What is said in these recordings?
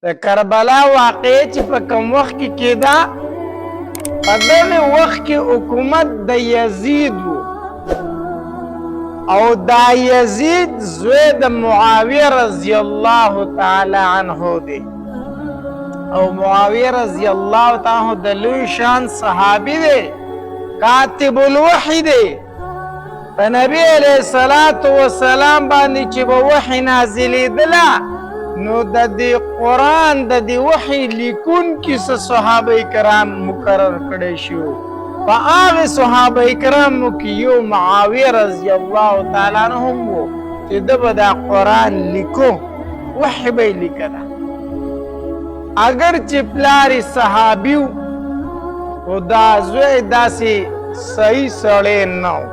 د کربلا واقعه چې په کوم وخت کې کېده، په دغه وخت کې حکومت د یزید و، او دا یزید زوی د معاویه رضی الله تعالی عنه دی، او معاویه رضی الله تعالی عنه د لوی شان صحابي دی، کاتب الوحی دی. په نبی علیه الصلاة والسلام باندې چې به وحی نازلېدله، نو د دې قرآن د دې وحی لیکونکي څه صحابه کرام مقرر کړی شو. په هغې صحابه کرامو کې یو معاویه رضی الله تعالی عنه هم و چې ده به دا قرآن لیکو، وحی به یې لیکله. اگر چې پلار یې صحابي و، خو دا زوی داسې صحیح سړی نه و.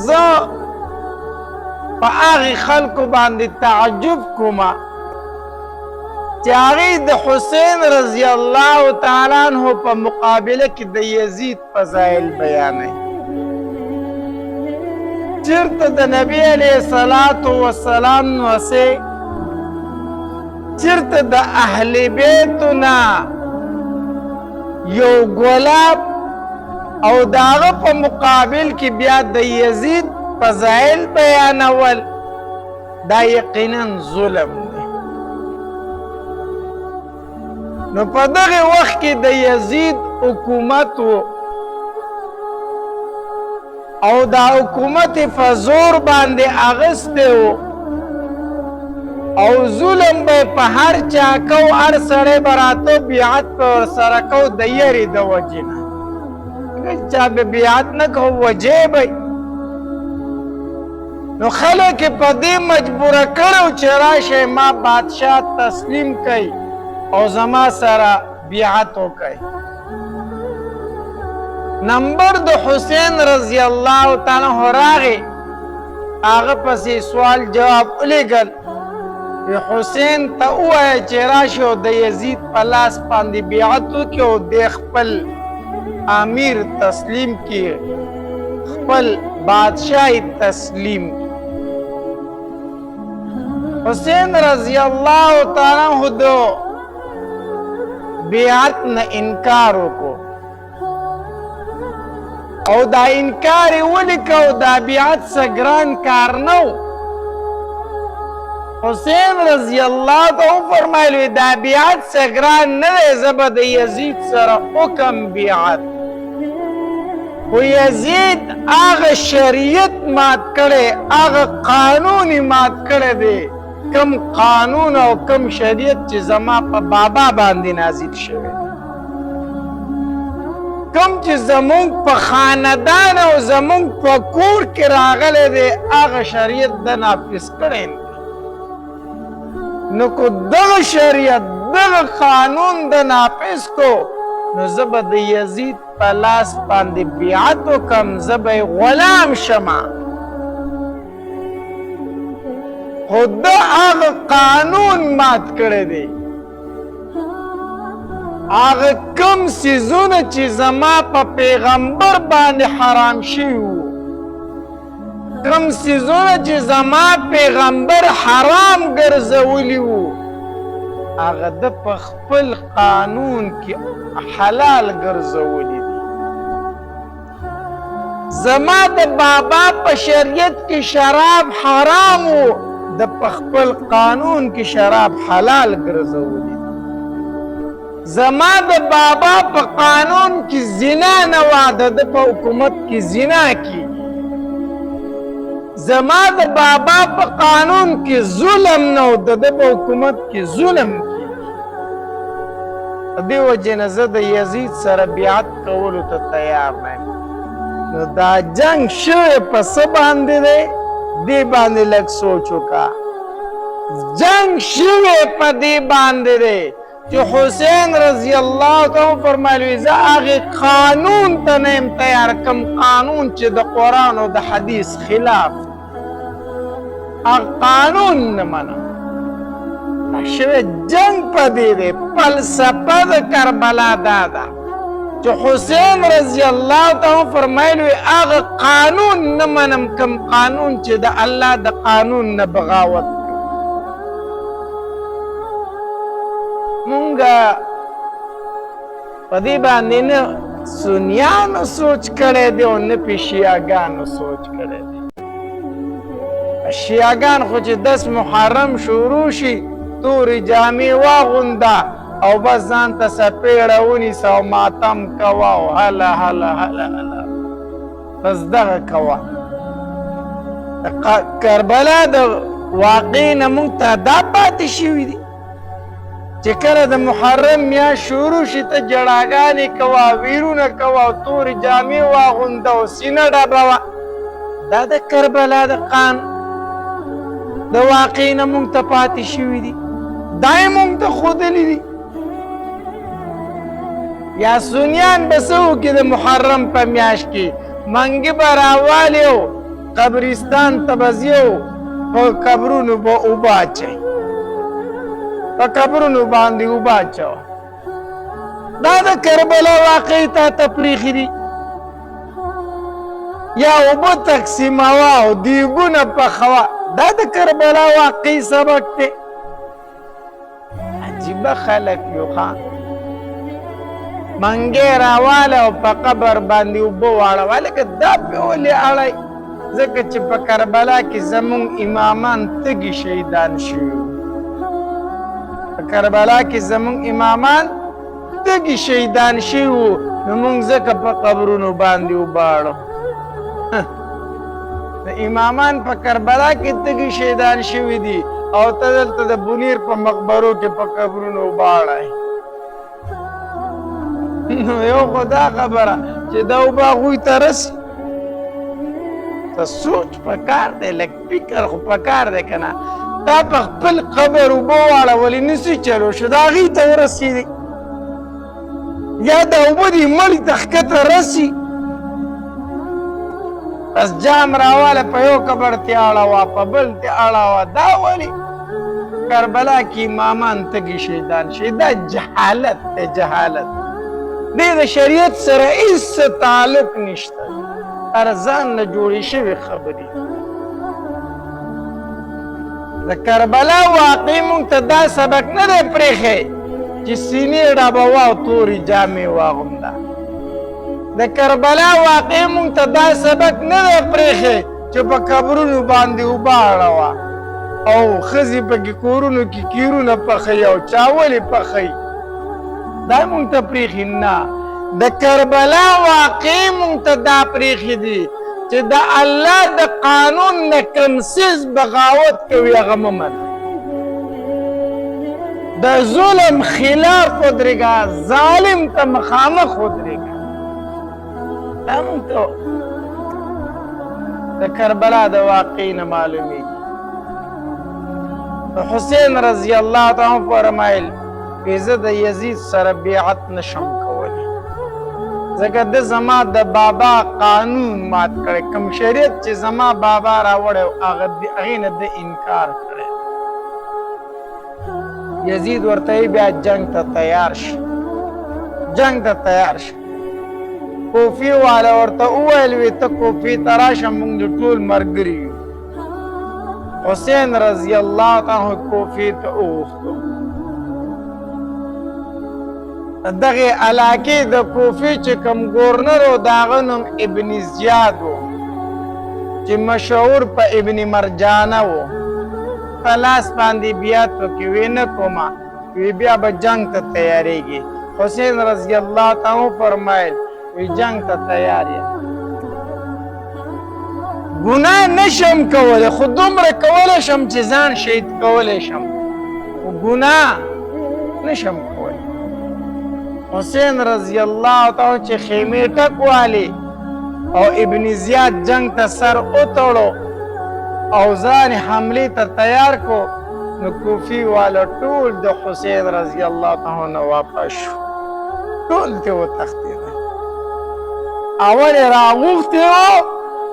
زه په هغې خلکو باندې تعجب کومه چې هغې د حسین رضی الله تعالی عنه په مقابله کې د یزید فضایل بیانوي. چېرته د نبی علیه الصلاة والسلام نوسې، چېرته د اهل بیتو نه یو ګلاب، او د هغه په مقابل کې بیا د یزید فضایل بیانول، دا یقینا ظلم دی. نو په دغه وخت کې د یزید حکومت و، او دا حکومت په زور باندې اغستی و، او ظلم به په هر چا کو، هر سړی به راته بیعت په ورسره کو د یرې د وجې نه. چا به بیعت نه کو، وجې به نو خلک په دې مجبوره کړو چې راشئ ما بادشاه تسلیم کړئ او زما سره بیعت وکړئ. نمبر د حسین رضی الله تعالی عنه راغی، هغه پسې سوال جواب ولیږل. حسین ته ووایه چې راشي او د یزید په لاس باندې بیعت وکړي او د خپل امیر تسلیم کړي، خپل بادشاهی تسلیم. حسین رضی الله تعالی عنہ د بیعت نه انکار وکړو، او دا انکار یې ولیکه، او دا بیعت څه ګران کار نه و. حسین رضی الله تعالی فرمایلی دا بیعت څه ګران نه دی، زه به د یزید سره وکم بیعت. خو یزید هغه شریعت مات کړی، هغه قانون یې مات کړی دی، کم قانون او کم شریعت چې زما په بابا باندې نازل شوی، کم چې زمونږ په خاندان او زمونږ په کور کې راغلی دی، هغه شریعت ده نافذ کړی. نو کو دغه شریعت دغه قانون د نافذ کو، نو زه به د یزید په لاس باندې بیعت وکم، زه به یې غلام شمه. خو ده هغه قانون مات کړی دی، هغه کم څیزونه چې زما په پیغمبر باندې حرام شوي وو، کم څیزونه چې زما پیغمبر حرام ګرځولي وو، هغه ده په خپل قانون کې حلال ګرځولي دي. زما د بابا په شریعت کې شراب حرام وو، د په خپل قانون کې شراب حلال ګرځولي دي. زما د بابا په قانون کې زنا نه وه، د په حکومت کې زنا کېږي. زما د بابا په قانون کې ظلم نه و، د په حکومت کې ظلم کېږي. دې وجې نه زه د یزید سره بیعت کولو ته تیار نه یم. نو دا جنګ شوی په څه باندې دی، دې باندې لږ سوچ وکړه. جنګ شوی په دې باندې دی چې حسین رضی الله تعالی فرمایلی زه هغې قانون ته نه یم تیار، کوم قانون چې د قرآن او د حدیث خلاف، هغه قانون نه منم. شوی جنگ په دې دی، فلسفه د کربلا دا ده چې حسین رضی الله تعالی فرمایلی هغه قانون نه منم، کوم قانون چې د الله د قانون نه بغاوت مونږه په دې باندې نه سنیانو سوچ کړی دی او نه پې شیعاګانو سوچ کړی دی. شیعاګان خو چې 10 محرم شروع شي تورې جامې واغونده او بس ځان ته څپېړه ونیسه او ماتم کوه او هله هله هله هله بس دغه کوه. کربلا د واقع نه مونږ ته دا پاتې شوي دي چې کله د محرم میاشت شروع شي ته جړاګانې کوه، ویرونه کوه او تورې جامې واغونده او سینه ډبوه. دا د کربلا د قان د واقع نه مونږ ته پاتې شوي دي، دا یې مونږ ته ښودلي دي. یا سنیان به څه وکړي د محرم په میاشت کې منګې به راوالي او قبرستان ته به ځي او په قبرونو به اوبه اچوي، په قبرونو باندې اوبه اچوه. دا د کربلا واقع تا ته پرېښي دي. یا اوبه تقسیموه او دیګونه پخوه، دا د کربلا واقع سبق دی. عجیبه خلک یو ښه منګې راواله او په قبر باندې اوبه واړوه. لکه دا پې ولې اړئ؟ ځکه چې په کربلا کې زمونږ امامان تږي شهیدان شوي وو. په کربلا کې زمونږ امامان تږي شهیدان شوي وو، نو مونږ ځکه په قبرونو باندې اوبه اړو. امامان په کربلا کې تږي شهیدان شوي دي او ته دلته د بنیر په مقبرو کې په قبرونو اوبه اړئ. نو یو خو دا خبره چې دا اوبه هغوی ته رسي، ته سوچ پکار دی، لږ فکر خو پکار دی که نه. تا په خپل قبر اوبه واړولې نسي چلو شو، د هغې ته ورسېدې. یا دا اوبه دې مړي ته ښکته رسي، بس جام راواله په یو قبر تې اړوه په بل تې اړوه. دا ولې؟ کربلا کې امامان تږي شهیدان شي. دا جهالت دی، جهالت. دې د شریعت سره هېڅ تعلق نشته، هر ځان نه جوړې شوې خبرې. د کربلا واقع مونږ ته دا سبق نه دی پرېښی چې سینې ډبوه او تورې جامې واغونده. د کربلا واقع مونږ ته دا سبق نه دی پرېښی چې په قبرونو باندې اوبه اړوه او ښځې پکې کورونو کې کیرونه پخوي او چاولې پخوي. دا مونږ ته پرېښي نه. د کربلا واقع مونږ ته دا پرېښي دي چې د الله د قانون نه کوم څیز بغاوت کوي هغه مه منه. د ظلم خلاف ودرېږه، ظالم ته مخامخ ودرېږه. دا مونږ ته د کربلا د واقع نه معلومیږي. حسین رضی الله تعالی فرمایل زه د یزید سره بیعت نشم کولی، ځکه د زما د بابا قانون مات کړی، کوم شریعت چې زما بابا راوړی هغې نه د انکار کړی. یزید ورته بیا جنگ ته تیار شه، جنگ ته تیار شه. کوفی والا ورته وویل وی ته کوفی ته راشه، موږ د ټول ملګري یو. حسین رضی الله تعالی کوفی ته وغوښتو. دغه علاقې د کوفې چې کوم ګورنر و د هغه نوم ابن زیاد و چې مشهور په ابن مرجانه و. په لاس باندې بیعت وکړي، وی نه کومه، وی بیا به جنگ ته تیارېږي. حسین رضی الله تعالی فرمایل وی جنگ ته تیار یم، ګناه نشم کولی خو دومره کولی شم چې ځان شهید کولی شم، خو ګناه نشم کولی. حسین رضی الله تعالی چې خیمې ټک والی او ابن زیاد جنگ ته سر وتړو او ځان حملې ته تیار کو، نو کوفی والا ټول د حسین رضی الله تعالی نه واپس شو، ټول ته وتښتېدل. اول یې راغوښتي وو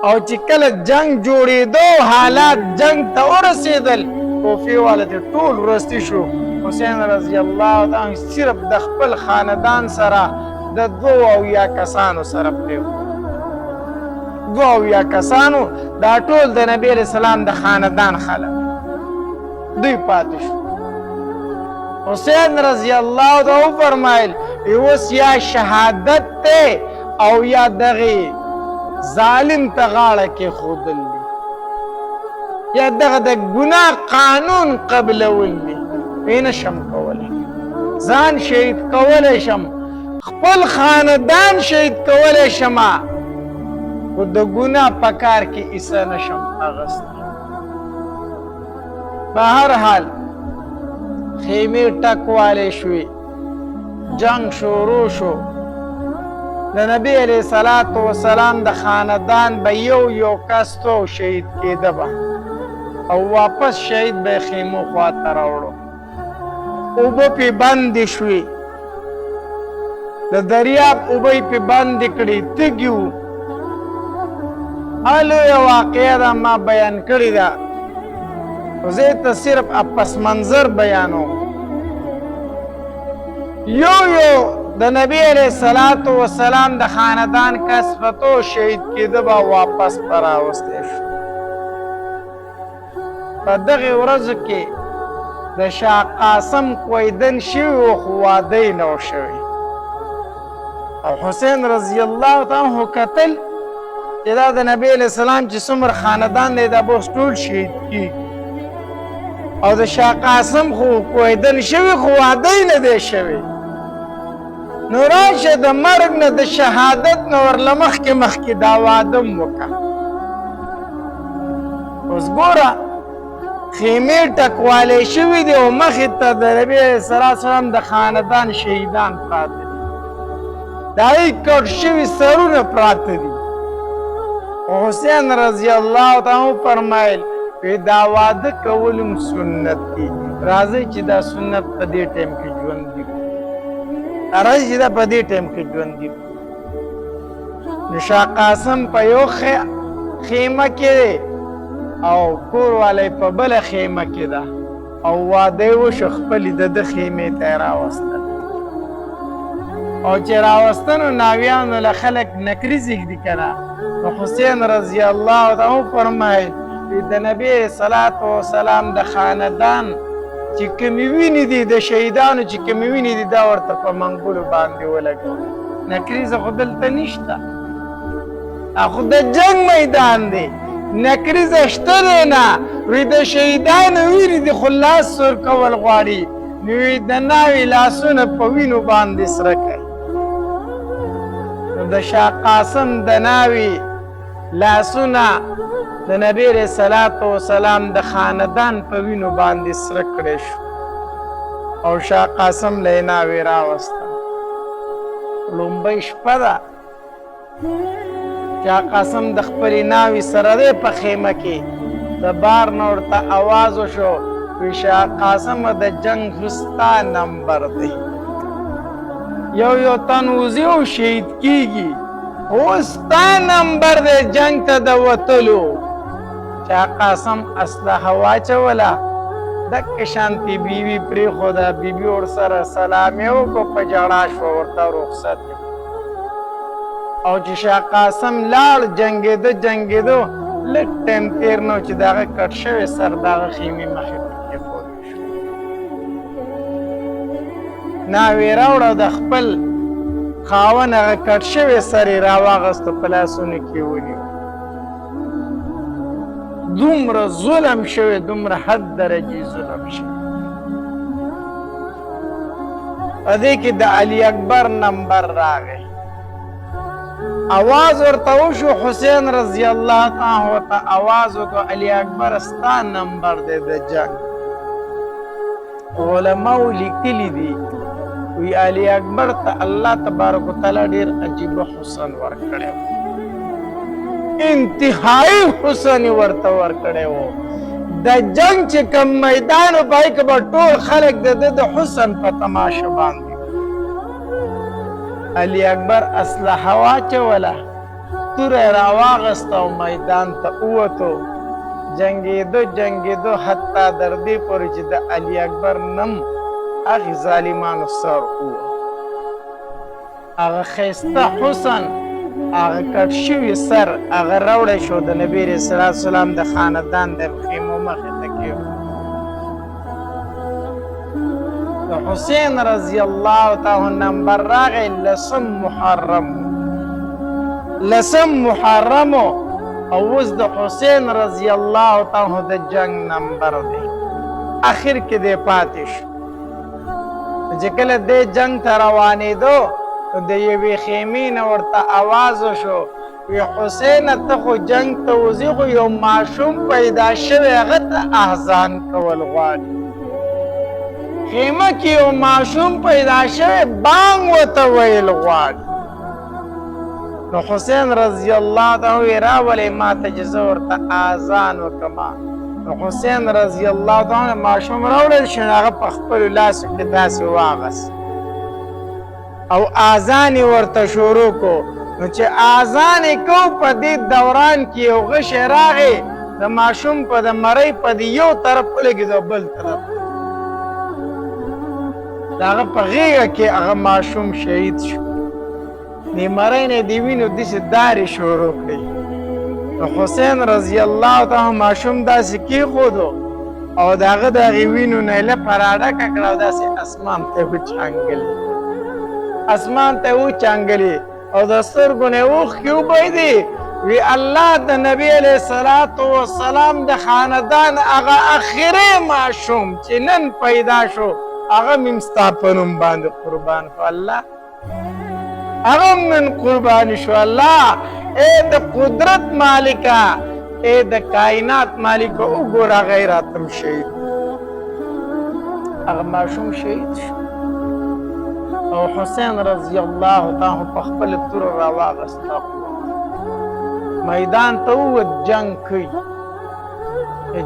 او چې کله جنگ جوړېدو، حالات جنگ ته ورسېدل، کوفی والا ته ټول وروستي شو. حسین رضی الله تعالی صرف د خپل خاندان سره د 2 کسانو سره پرېښود. 2 کسانو، دا ټول د نبی علیه السلام د خاندان خلک، دوی پاتې شو. حسین رضی الله عنه فرمایل اوس یا شهادت ته او یا دغه ظالم ته غاړه کې خودل دي یا دغه د ګناه قانون قبلول دي وینه شم کولی ځان شهید کولی شم خپل خاندان شهید کولی شم خو د ګناه په کار کې حصه نشم اخیستی په هر حال خیمې ټکوالی شوې جنگ شروع شو د نبی علیه صلات وسلام د خاندان به یو کس تو شهید کېده به او واپس شهید به خیمو خواته راوړو اوبه پې بندې شوې د دریاب اوبه یې پې بندې کړې تږي وو لویه واقعه ده ما بیان کړې ده خو زه ته صرف پس منظر بیانوم یو د نبی علیه صلات وسلام د خاندان کس فتو شهید کېده به واپس به راوستی شو په دغې ورځو کې د شاه قاسم کویدن شوي و خو واده یې نه و شوی او حسین رضی الله عنه کتل چې دا د نبی علیه السلام چې څومره خاندان دی دا به اوس ټول شهید کېږي او د شاه قاسم خو کویدن شوي خو واده یې نه دی شوی نو راشه د مرګ نه د شهادت نه ورله مخکې دا واده م وکړه اوس ګوره خیمې ټکوالی شوي دي او مخې ته د نبي علیه السلام د خاندان شهیدان پراته دي د هغوی کټ شوي سرونه پراته دي حسین رضی الله عنه فرمایل دا واده کول هم سنت دي راځئ چې دا سنت په دې ټایم کې ژوندي کړو راځئ چې دا په دې ټایم کې ژوندي کړو نو شاه قاسم په یو خیمه کې او کور والی په بله خیمه کې ده او واده یې وشو خپلې د خیمې ته یې راوستل او چې راوستل نو ناویانو له خلک نکریز ږدي که نه نو حسین رضی الله عنه فرمایل د نبی صلات وسلام د خاندان چې کومې وینې دي د شهیدانو چې کومې وینې دي دا ورته په منګولو باندې ولګوي نکریزه خو دلته نشته خو د جنګ میدان دی نکریزه شته دی نه وی د شهیدانو وینې دي خو لاس سور کول غواړي نو وی د ناوې لاسونه په وینو باندې سره کوي نو د شاه قاسم د ناوې لاسونه د نبی علیه صلات وسلام د خاندان په وینو باندې سره کړی شو او شاه قاسم له یې ناوې راوسته لومبۍ شپه ده شاه قاسم د خپلې ناوې سره دی په خیمه کې د بار نه ورته اواز وشو وی شاه قاسم د جنگ ستا نمبر دی یو تن وځي او شهید کېږي اوس ستا نمبر دی جنگ ته د وتلو شاه قاسم اسلحه واچوله دکې شانتې بیوي پرېښوده بیبي ورسره سلام یې وکړو په ژړا شوه ورته رخصت او چې شاه قاسم لاړ جنګېده لږ ټایم تېر نه و چې د هغه کټ شوی سر د هغه خیمې مخې ته کېښودل شو ناوې راوړه د خپل خاوند هغه کټ شوی سر یې راواغسته په لاسونو کې ونیو دومره ظلم شوی دومره حد درجې ظلم شوی په دې کې د علي اکبر نمبر راغی आवाज ورته وشو حسین رضی الله عنه ورته आवाज وکړو علي اکبر ستا نمبر دی د جنگ علماو لیکلي دي وی علي اکبر ته الله تبارک وتعالی ډېر عجیب حسن ورکړی انتهایی حسن ورته ورکړی و د جنگ چې کوم میدان و پای کې به ټول خلک د حسن په تماشه باندې علي اکبر اسلحه واچوله توره یې راواغسته او میدان ته ووتو جنګېدو حتی در دې پورې چې د علي اکبر نم هغې ظالمانو سر ووه هغه ښایسته حسن هغه کټ شوي سر هغه راوړی شو د نبي علیه صلات وسلام د خاندان د خیمو مخې ته کېښود د حسین رضی الله تعالی نمبر راغی لسم محرم او اوس د حسین رضی الله تعالی د جنگ نمبر دی اخر کې دی پاتې شو چې کله دې جنگ ته روانېدو د یوې خیمې نه ورته آواز وشو وی حسین ته خو جنگ ته وځې خو یو ماشوم پیدا شوی هغه ته احزان کول غواړي خیمه کې یو ماشوم پیدا شوی بانګ ورته ویل غواړي نو حسین رضی الله تعالی راولې ما ته چې زه ورته اذان وکړم نو حسین رضی الله تعالی ماشوم راوړل شو هغه په خپلو لاسو کې داسې واغست او اذان ورته شروع کو نو چې اذان کو په دې دوران کې یو غشی راغی د ماشوم په د مرۍ په د یو طرف ولګېد او بل طرف د هغه په غېږه کې هغه ماشوم شهید شو د مرۍ نه د وینو داسې دارې شروع کړې نو حسین رضی الله تعالی ماشوم داسې کېښودو او د هغه د هغې وینو نه یې لپه راډکه کړه او داسې اسمان ته یې وچانګلې اسمان ته وچانګلې او د سترګو نه اوښکې وبهېدې وی الله د نبی علیه الصلاة والسلام د خاندان هغه اخري ماشوم چې نن پیدا شو هغه مې ستا په نوم باندې قربان شو الله هغه من قربان شو الله ای د قدرت مالکه ای د کائنات مالکه وګوره غیراتم شهید هغه ماشوم شهید شو او حسین رضی الله تعالی په خپل تور راواغست میدان ته ووت جنگ کوي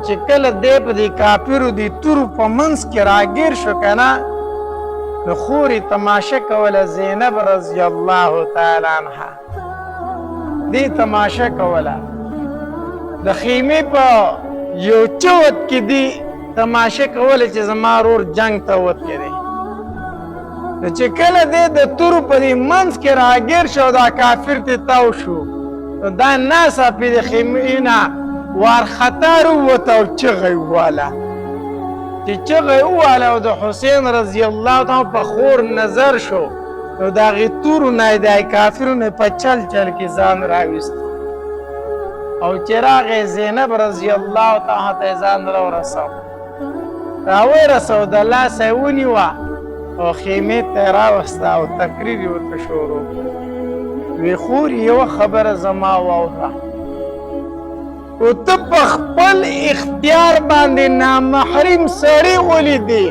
چې کله دی په دې کافرو دې تورو په منځ کې راګیر شو که نه نو خورې تماشه کوله زینب رضی الله تعالی عنها دې تماشه کوله د خیمې په یو چوت کې دې تماشه کوله چې زما ورور جنگ ته وتلی دی نو چې کله دی د تورو په دې منځ کې راګیر شو دا کافر ته تاو شو نو دا ناڅاپي د خیمې نه وارخطا راووته او چغه یې وواله چې چغه یې وواله او د حسین رضی الله تعالی په خور نظر شو نو د هغې تورو نه یې د کافرو نه په چل چل کې ځان راویست او چې راغی زینب رضی الله تعالی ته یې ځان راورسو د لاسه یې ونیوه او خیمې ته یې راوسته او تقریر یې ورته شروع وی خور یوه خبره زما واوره او ته په خپل اختیار باندې نامحرم سړي ولیدې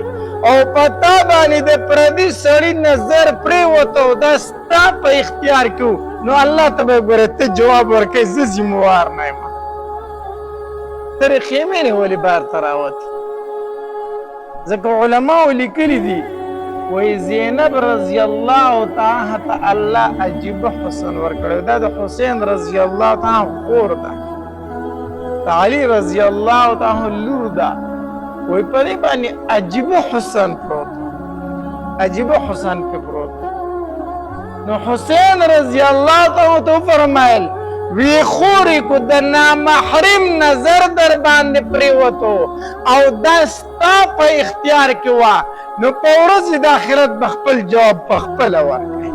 او په تا باندې د پردي سړي نظر پرېوته او دا ستا په اختیار کې و نو الله ته به ګوره ته جواب ورکوې زه ذموار نه یم ترې خیمې نه ولې بار ته راوتې ځکه علماو لیکلي دي وی زینب رضی الله تعالی ته الله عجیبه حسن ورکړی دا د حسین رضی الله تعالی خور ده د علي رضی الله تعالی لور ده وی په دې باندې عجیبه حسن پروت عجیبه حسن پې پروت نو حسین رضی الله تعالی ته وفرمایل وی خورې کو د نامحرم نظر در باندې پرېوتو او دا ستا په اختیار کې وه نو په ورځې د آخرت به خپل جواب په خپله ورکړي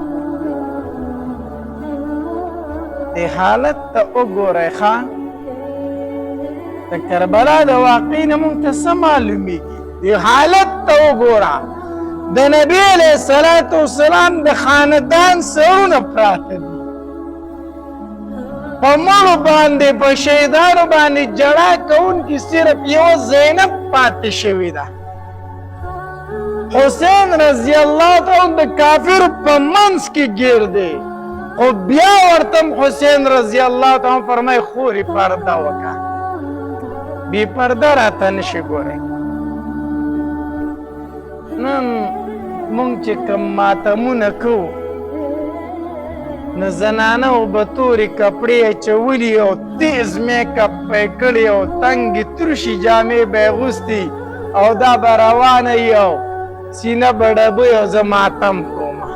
دې حالت ته وګورئ ښه د کربلا د واقعې نه موږ ته څه معلومېږي دې حالت ته وګوره د نبي علیه الصلاة والسلام د خاندان سرونه پراته دي په مړو باندې په شهیدانو باندې جړا کوونکي صرف یوه زینب پاتې شوې ده حسین رضی الله تعالی د کافر په منځ کې ګیر دی خو بیا ورته حسین رضی الله تعالی فرمایي خورې پرده وکړه بې پرده راته نشي ګورئ نن مونږ چې کوم ماتمونه کوو نو زنانو به تورې کپړې اچولي او تیز میکاپ به یې کړي او تنګې ترشي جامې به یې اغوستي او دا به روانه وي او سینه به ډبوي او زه ماتم کومه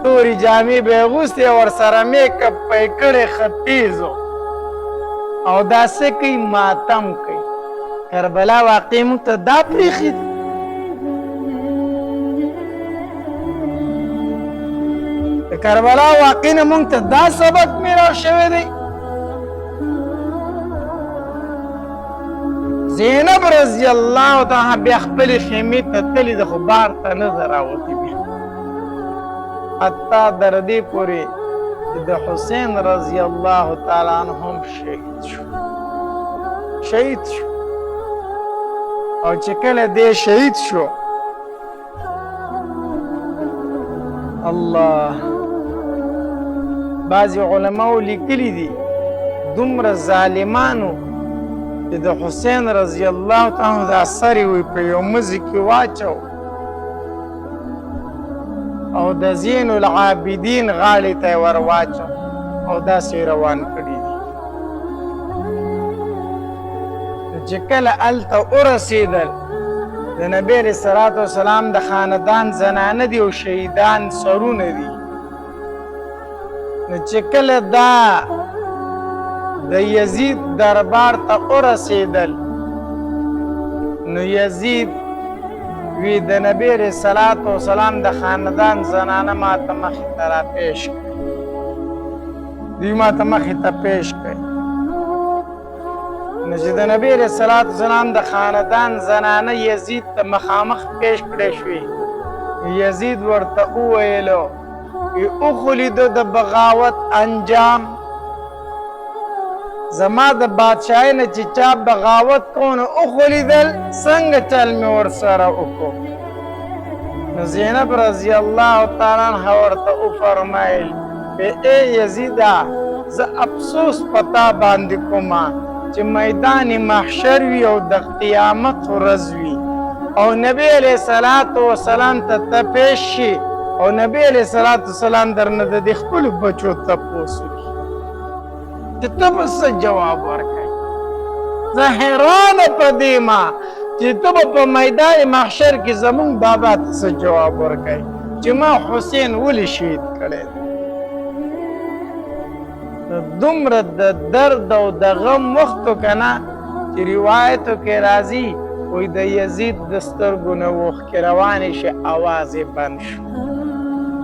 تورې جامې به یې اغوستې او ورسره میکاپ به یې کړی ښه تیز او دا څه کوي ماتم کوي کربلا واقع موږ ته دا پرېښي کربلا واقع نه مونږ ته دا سبق میراث شوی دی. زینب رضی الله تعالی بیا خپلې خیمې ته تللې ده خو بار ته نه ده راوتې بیا حتی تر دې پورې چې د حسین رضی الله تعالی عنه هم شهید شو او چې کله دې شهید شو الله بعضې علماو لیکلي دي دومره ظالمانو چې د حسین رضی الله تعالی دا سر یې په یو مزي کې واچو او د زین العابدین غاړې ته یې ور واچو او داسې روان کړي دي. چې کله هلته ورسېدل د نبی علیه الصلاة والسلام د خاندان زنانه دي او شهیدان سرونه دي. نو چې کله دا د یزید دربار ته ورسېدل نو یزید وی د نبی علیه الصلاة والسلام د خاندان زنانه ماته مخې ته راپېښ کړئ دوی ماته مخې ته پېښ کړئ. نو چې د نبی علیه الصلاة والسلام د خاندان زنانه یزید ته مخامخ پېښ کړی شوې یزید ورته وویلو اوخلیدو د بغاوت انجام زما د بادشاهۍ نه چې چا بغاوت کو نو اوخلیدل څنګه چل مې ورسره وکړو. نو زینب رضی الله تعالی عنها ورته وفرمیل ای یزیده زه افسوس په تا باندې کومه چې میدان محشر وي او د قیامت ورځ وي او نبی علیه الصلاة والسلام ته پیښ شي او نبی علیه الصلاة والسلام درنه د دې خپلو بچو تپوس وکړي چې ته به څه جواب ورکوې. زه حیرانه په دې ما چې ته به په میدان محشر کې زمونږ بابا ته څه جواب ورکوې چې ما حسین ولې شهید کړی دی. دومره د درد او د غم وختو که نه چې روایتو کې راځي وایي د یزید د سترګو نه اوښکې روانې شي اواز یې بند شو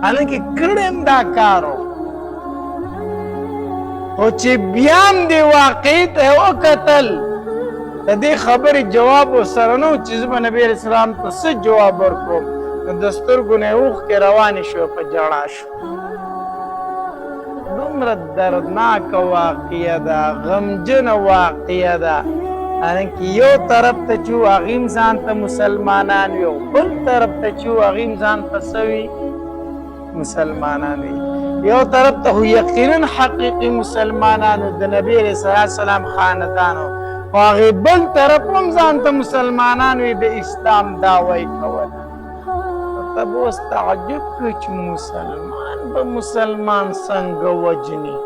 حالانکې کړی هم دا کار و خو چې بیا هم دې واقعي ته وکتل د دې خبرې جواب ورسره نه و چې زه به نبي علیه السلام ته څه جواب ورکړم نو د سترګو نه یې اوښکې روانې شوې په ژړا شو. دومره دردناکه واقعه ده غمجنه واقعه ده حالانکې یو طرف ته چې و هغې هم ځان ته مسلمانان وي او بل طرف ته چې و هغې هم ځان ته څه وي مسلمانان وي. یو طرف ته خو یقینا حقیقي مسلمانانو د نبي علیه السلام خاندانو خو هغې بل طرف هم ځان ته مسلمانان وي د اسلام دعوی کوله. ته به اوس تعجب کوي چې مسلمان به مسلمان څنګه وجني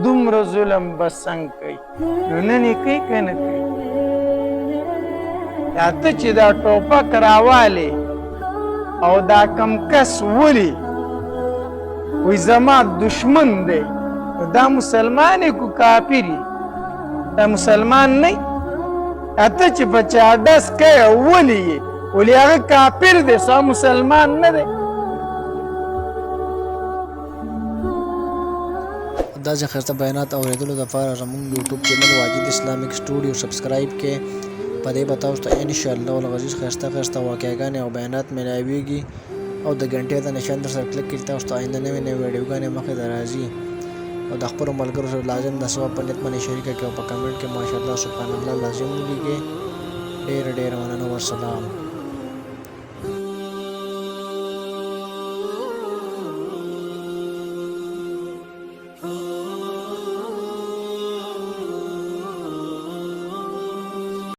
دومره ظلم به څنګه کوي نو نن یې کوي که نه کوي. یا ته چې دا ټوپک راوالې او دا کم کس ولي وی زما دشمن دی نو دا مسلمان یې کو کافر یې دا مسلمان نه ته چې په چا ډس کوې ولي یې ولې هغه کافر دی ستا مسلمان نه دی. داسې ښایسته بیانات اورېدلو دپاره زموږ یوټیوب چینل واجد اسلامیک سټوډیو سبسکرایب کړئ. په دې به تاسو ته انشاءالله العزیز ښایسته واقعګانې او بیانات میلاویږي او د ګنټې د نشان در سره کلک کړئ تاسو ته آینده نوې ویډیوګانې مخې ته راځي او د خپلو ملګرو سره لازم د ثواب په نیت باندې شریکه کړئ او په کمنټ کې ماشاءالله سبحان الله لازم ولیکئ. ډېره مننه والسلام.